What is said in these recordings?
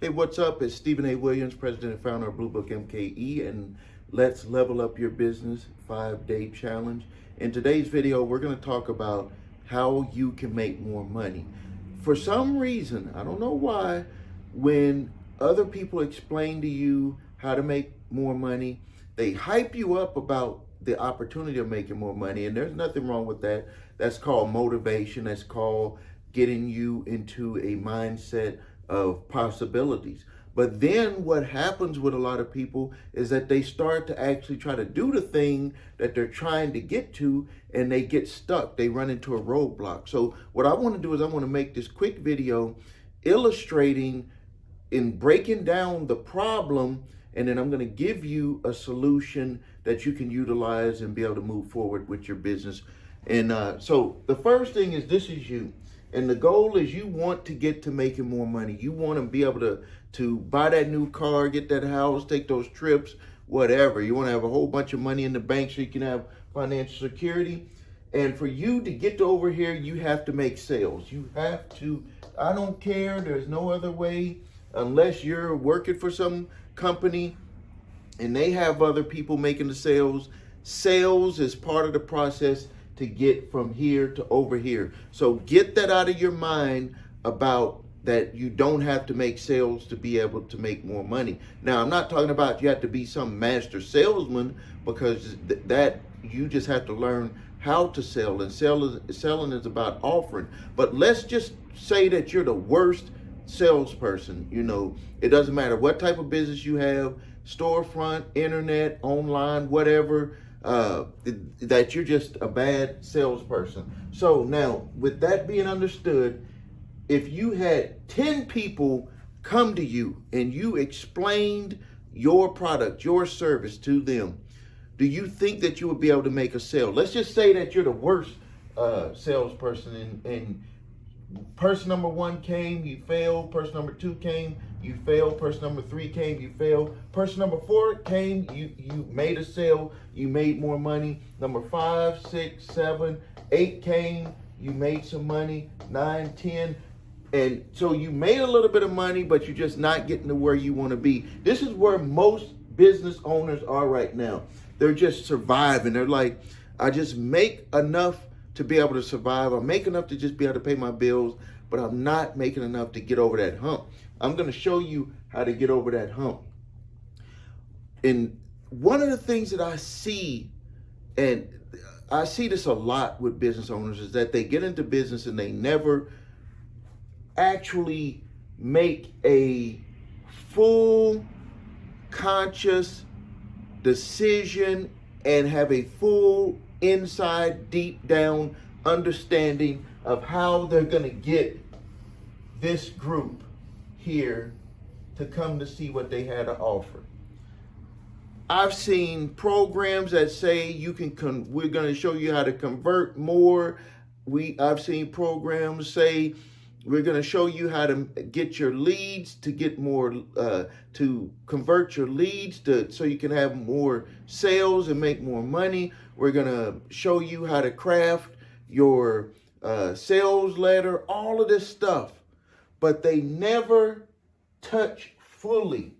Hey, what's up? It's Stephen A. Williams, president and founder of Blue Book MKE, and let's level up your business 5-day challenge. In today's video, we're going to talk about how you can make more money. For some reason, I don't know why, when other people explain to you how to make more money, they hype you up about the opportunity of making more money, and there's nothing wrong with that. That's called motivation. That's called getting you into a mindset of possibilities. But then what happens with a lot of people is that they start to actually try to do the thing that they're trying to get to, and they get stuck. They run into a roadblock. So what I want to do is I want to make this quick video illustrating and breaking down the problem, and then I'm going to give you a solution that you can utilize and be able to move forward with your business. And so the first thing is, this is you. And the goal is you want to get to making more money. You want to be able to buy that new car, get that house, take those trips, whatever. You want to have a whole bunch of money in the bank so you can have financial security. And for you to get to over here, you have to make sales. You have to, I don't care, there's no other way, unless you're working for some company and they have other people making the sales. Sales is part of the process to get from here to over here. So get that out of your mind about that you don't have to make sales to be able to make more money. Now, I'm not talking about you have to be some master salesman, because that you just have to learn how to sell, and selling is about offering. But let's just say that you're the worst salesperson. You know, it doesn't matter what type of business you have, storefront, internet, online, whatever, that you're just a bad salesperson. So now, with that being understood, if you had 10 people come to you and you explained your product, your service to them, do you think that you would be able to make a sale? Let's just say that you're the worst salesperson, and person number 1 came, you failed. Person number 2 came, you failed. Person number 3 came, you failed. Person number 4 came, you made a sale, you made more money. Number 5, 6, 7, 8 came, you made some money. 9, 10. And so you made a little bit of money, but you're just not getting to where you want to be. This is where most business owners are right now. They're just surviving. They're like, I just make enough to be able to survive. I make enough to just be able to pay my bills, but I'm not making enough to get over that hump. I'm going to show you how to get over that hump. And one of the things that I see, and I see this a lot with business owners, is that they get into business and they never actually make a full conscious decision and have a full inside, deep down understanding of how they're going to get this group here to come to see what they had to offer. I've seen programs that say you can we're going to show you how to convert more. I've seen programs say we're going to show you how to get your leads to get more, to convert your leads so you can have more sales and make more money. We're going to show you how to craft your sales letter, all of this stuff. But they never touch fully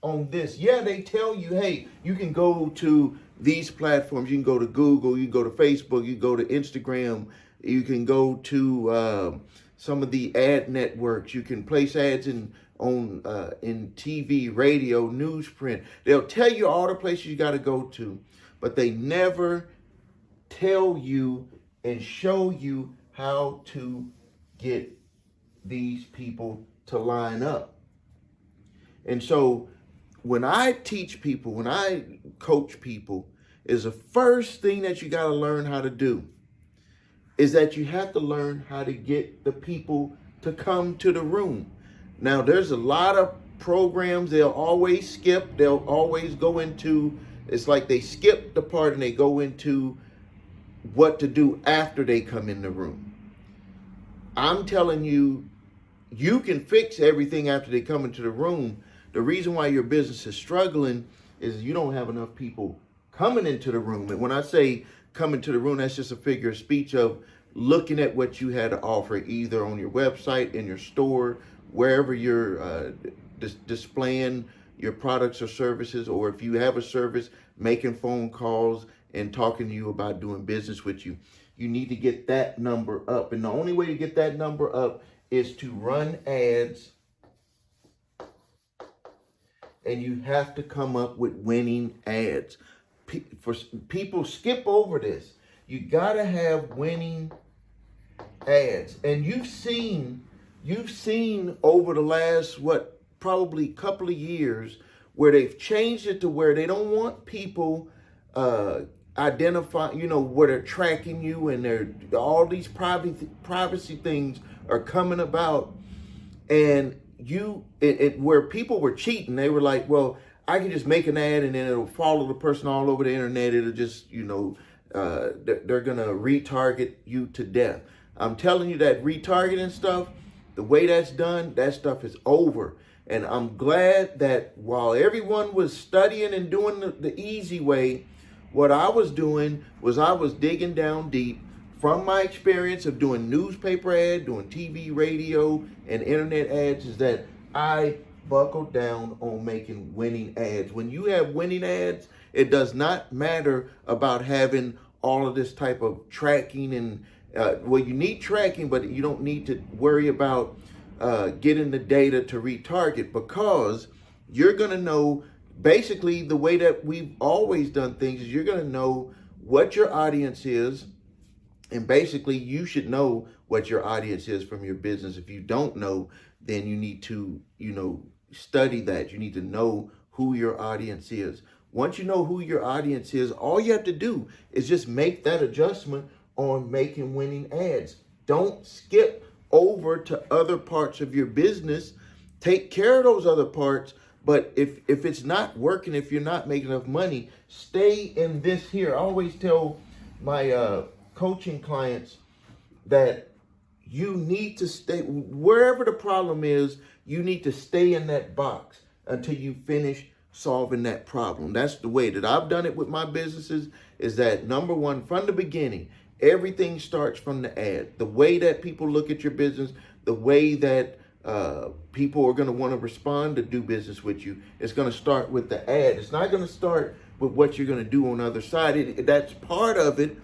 on this. Yeah, they tell you, hey, you can go to these platforms. You can go to Google, you can go to Facebook, you can go to Instagram, you can go to some of the ad networks. You can place ads in TV, radio, newsprint. They'll tell you all the places you got to go to, but they never tell you and show you how to get these people to line up. And so when I teach people, when I coach people, is the first thing that you got to learn how to do is that you have to learn how to get the people to come to the room. Now, there's a lot of programs they'll always skip. They'll always go into, it's like they skip the part and they go into what to do after they come in the room. I'm telling you, you can fix everything after they come into the room. The reason why your business is struggling is you don't have enough people coming into the room. And when I say coming to the room, that's just a figure of speech of looking at what you had to offer, either on your website, in your store, wherever you're displaying your products or services, or if you have a service, making phone calls and talking to you about doing business with you. You need to get that number up. And the only way to get that number up is to run ads, and you have to come up with winning ads. For people skip over this. You gotta have winning ads. And you've seen over the last probably couple of years where they've changed it to where they don't want people identify, where they're tracking you, and all these privacy things are coming about. And where people were cheating, they were like, well, I can just make an ad and then it'll follow the person all over the internet. It'll just, they're going to retarget you to death. I'm telling you that retargeting stuff, the way that's done, that stuff is over. And I'm glad that while everyone was studying and doing the easy way, what I was doing was I was digging down deep from my experience of doing newspaper ads, doing TV, radio, and internet ads, is that I buckled down on making winning ads. When you have winning ads, it does not matter about having all of this type of tracking and, you need tracking, but you don't need to worry about getting the data to retarget, because you're going to know, basically the way that we've always done things is you're going to know what your audience is. And basically you should know what your audience is from your business. If you don't know, then you need to, study that. You need to know who your audience is. Once you know who your audience is, all you have to do is just make that adjustment on making winning ads. Don't skip over to other parts of your business. Take care of those other parts. But if it's not working, if you're not making enough money, stay in this here. I always tell my coaching clients that you need to stay wherever the problem is. You need to stay in that box until you finish solving that problem. That's the way that I've done it with my businesses, is that number one, from the beginning, everything starts from the ad. The way that people look at your business, the way that people are going to want to respond to do business with you, it's going to start with the ad. It's not going to start with what you're going to do on the other side. That's part of it.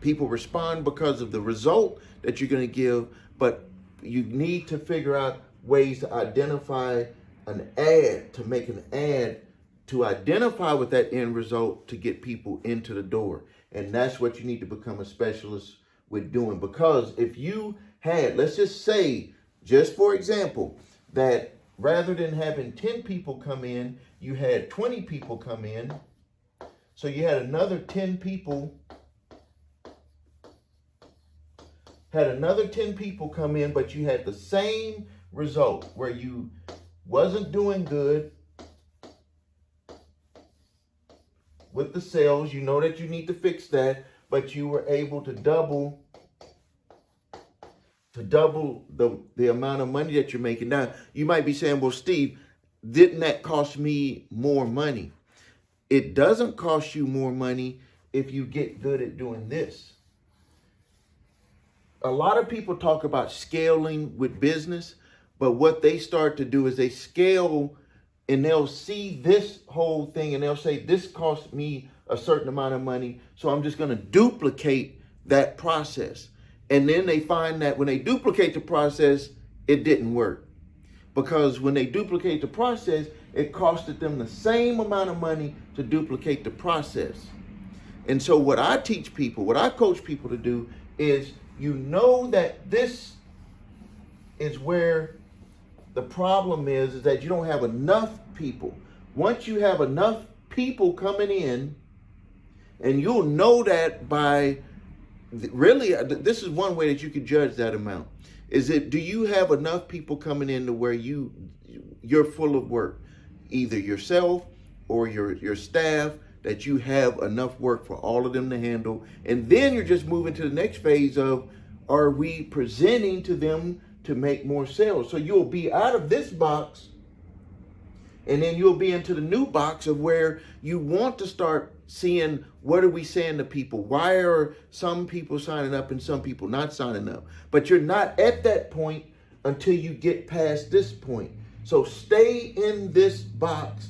People respond because of the result that you're going to give, but you need to figure out ways to identify an ad, to make an ad, to identify with that end result, to get people into the door. And that's what you need to become a specialist with doing. Because if you had, let's just say, just for example, that rather than having 10 people come in, you had 20 people come in. So you had another 10 people come in, but you had the same result where you wasn't doing good with the sales. You know that you need to fix that, but you were able to double the amount of money that you're making. Now, you might be saying, well, Steve, didn't that cost me more money? It doesn't cost you more money if you get good at doing this. A lot of people talk about scaling with business, but what they start to do is they scale and they'll see this whole thing and they'll say, this cost me a certain amount of money, so I'm just going to duplicate that process. And then they find that when they duplicate the process, it didn't work. Because when they duplicate the process, it costed them the same amount of money to duplicate the process. And so what I teach people, what I coach people to do is, that this is where the problem is that you don't have enough people. Once you have enough people coming in, and you'll know that by, really, this is one way that you can judge that amount. Do you have enough people coming in to where you're full of work, either yourself or your staff, that you have enough work for all of them to handle? And then you're just moving to the next phase of, are we presenting to them to make more sales? So you'll be out of this box, and then you'll be into the new box of where you want to start seeing, what are we saying to people? Why are some people signing up and some people not signing up? But you're not at that point until you get past this point. So stay in this box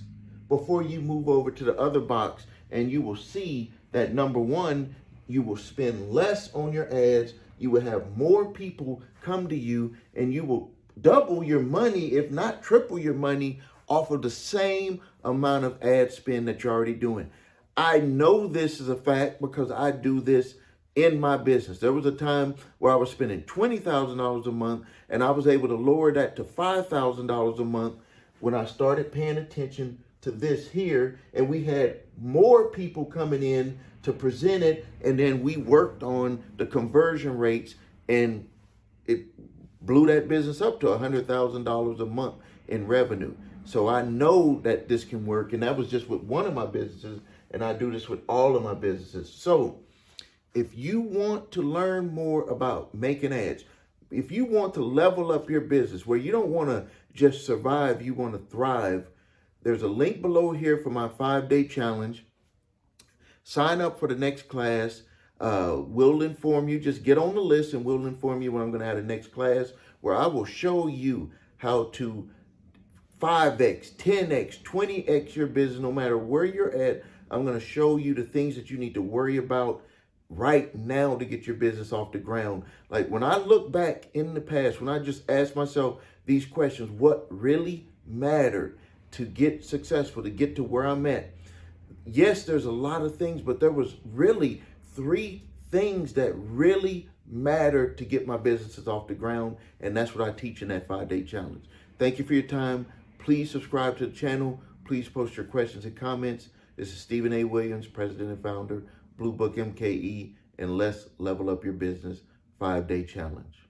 before you move over to the other box, and you will see that number one, you will spend less on your ads, you will have more people come to you, and you will double your money, if not triple your money, off of the same amount of ad spend that you're already doing. I know this is a fact because I do this in my business. There was a time where I was spending $20,000 a month, and I was able to lower that to $5,000 a month when I started paying attention to this here, and we had more people coming in to present it, and then we worked on the conversion rates, and it blew that business up to $100,000 a month in revenue. So I know that this can work, and that was just with one of my businesses, and I do this with all of my businesses. So if you want to learn more about making ads, if you want to level up your business where you don't want to just survive, you want to thrive, there's a link below here for my 5-day challenge. Sign up for the next class. We'll inform you. Just get on the list and we'll inform you when I'm going to have the next class, where I will show you how to 5x, 10x, 20x your business. No matter where you're at, I'm going to show you the things that you need to worry about right now to get your business off the ground. Like when I look back in the past, when I just ask myself these questions, what really mattered to get successful, to get to where I'm at? Yes, there's a lot of things, but there was really 3 things that really mattered to get my businesses off the ground. And that's what I teach in that 5-day challenge. Thank you for your time. Please subscribe to the channel. Please post your questions and comments. This is Stephen A. Williams, president and founder, Blue Book MKE, and Let's Level Up Your Business 5-day challenge.